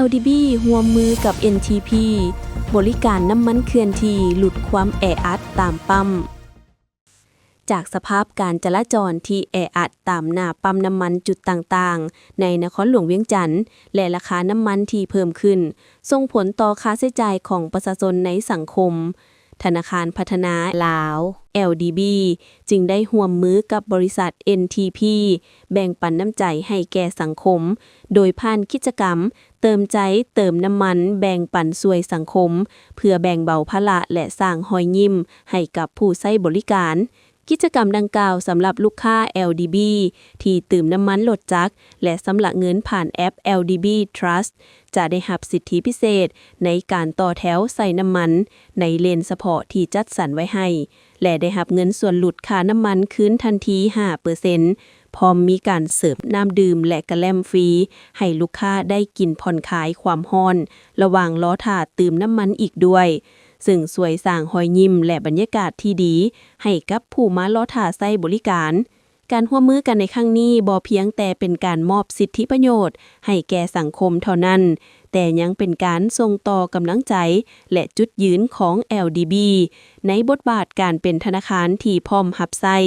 LDB ร่วมมือกับ NTP บริการน้ำมันเคลื่อนที่ลดความแออัดตามปั๊มจากสภาพการจราจรที่แออัดตามหน้าปั๊มน้ำมันจุดต่างๆในนครหลวงเวียงจันทน์และราคาน้ำมันที่เพิ่มขึ้นส่งผลต่อค่าใช้จ่ายของประชาชนในสังคมธนาคารพัฒนาลาว LDB จึงได้ร่วมมือกับบริษัท NTP แบ่งปันน้ำใจให้แก่สังคมโดยผ่านกิจกรรมเติมใจเติมน้ำมันแบ่งปันช่วยสังคมเพื่อแบ่งเบาภาระและสร้างรอยยิ้มให้กับผู้ใช้บริการกิจกรรมดังกล่าวสำหรับลูกค้า LDB ที่ตื่มน้ำมันลดจักและสำหรับเงินผ่านแอป LDB Trust จะได้รับสิทธิพิเศษในการต่อแถวใส่น้ำมันในเลนเฉพาะที่จัดสรรไว้ให้และได้รับเงินส่วนลดค่าน้ำมันคืนทันที 5% พร้อมมีการเสิร์ฟน้ำดื่มและกระแล่มฟรีให้ลูกค้าได้กินผ่อนคลายความร้อนระหว่างล้อถ่าตื่มน้ำมันอีกด้วยซึ่งสวยสร้างรอยยิ้มและบรรยากาศที่ดีให้กับผู้มาล้อถ่าใช้บริการการร่วมมือกันในครั้งนี้บ่เพียงแต่เป็นการมอบสิทธิประโยชน์ให้แก่สังคมเท่านั้นแต่ยังเป็นการส่งต่อกำลังใจและจุดยืนของ LDB ในบทบาทการเป็นธนาคารที่พร้อมรับใช้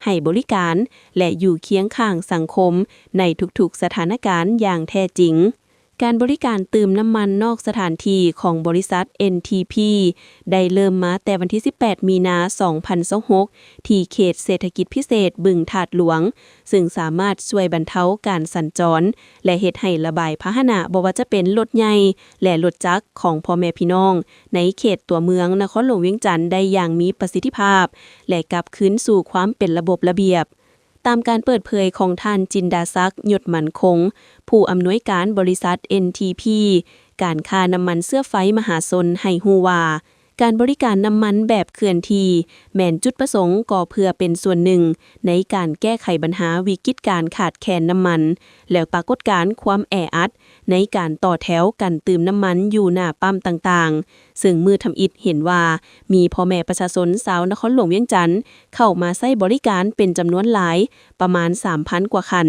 ให้บริการและอยู่เคียงข้างสังคมในทุกๆสถานการณ์อย่างแท้จริงการบริการเติมน้ำมันนอกสถานที่ของบริษัท NTP ได้เริ่มมาแต่วันที่ 18 มีนาคม 2026 ที่เขตเศรษฐกิจพิเศษบึงถาดหลวงซึ่งสามารถช่วยบรรเทาการสัญจรและเฮ็ดให้ระบายพาหนะบ่ว่าจะเป็นรถใหญ่และรถจักรของพ่อแม่พี่น้องในเขตตัวเมืองนครหลวงเวียงจันทน์ได้อย่างมีประสิทธิภาพและกลับคืนสู่ความเป็นระบบระเบียบตามการเปิดเผยของท่านจินดาศักดิ์ หยดมั่นคงผู้อำนวยการบริษัท NTP การค้าน้ำมันเสื้อไฟมหาชนให้ฮู้ว่าการบริการน้ำมันแบบเคลื่อนที่แม่นจุดประสงค์ก็เพื่อเป็นส่วนหนึ่งในการแก้ไขปัญหาวิกฤตการขาดแคลนน้ำมันแล้วปรากฏการณ์ความแออัดในการต่อแถวกันตื่มน้ำมันอยู่หน้าปั๊มต่างๆซึ่งมือทำอิฐเห็นว่ามีพ่อแม่ประชาชนชาวนครหลวงเวียงจันทน์เข้ามาใช้บริการเป็นจำนวนหลายประมาณ 3,000 กว่าคัน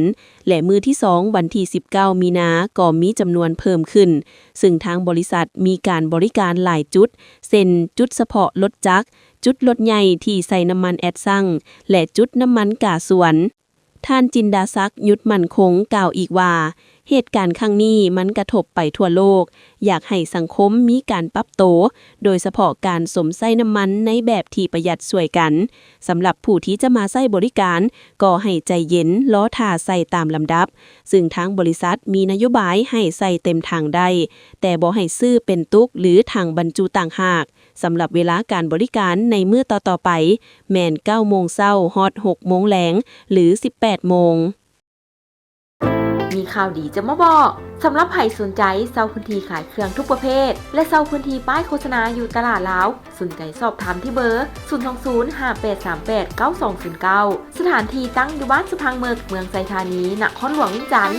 และมือที่ 2 วันที่ 19 มีนาก็มีจำนวนเพิ่มขึ้นซึ่งทางบริษัทมีการบริการหลายจุดเช่นจุดเฉพาะรถจักรจุดรถใหญ่ที่ใส่น้ำมันแอดซังและจุดน้ำมันกาสวนท่านจินดาศักดิ์ หยุดมั่นคงกล่าวอีกว่าเหตุการณ์ครั้งนี้มันกระทบไปทั่วโลกอยากให้สังคมมีการปรับโตโดยเฉพาะการสมใส่น้ำมันในแบบที่ประหยัดช่วยกันสำหรับผู้ที่จะมาใช้บริการก็ให้ใจเย็นล้อท่าใส่ตามลำดับซึ่งทางบริษัทมีนโยบายให้ใส่เต็มถังได้แต่บ่ให้ซื้อเป็นตุกหรือถังบรรจุต่างหากสำหรับเวลาการบริการในมื้อต่อๆไปแม่น 9 โมงเช้าฮอด 6 โมงแลงหรือ 18 โมงมีข่าวดีจะมาบอกสำหรับใครสนใจเช่าพื้นที่ขายเครื่องทุกประเภทและเช่าพื้นที่ป้ายโฆษณาอยู่ตลาดลาวสนใจสอบถามที่เบอร์ 02058389209 สถานที่ตั้งอยู่บ้านสะพังเมืองไซธานีนครหลวงเวียงจันทน์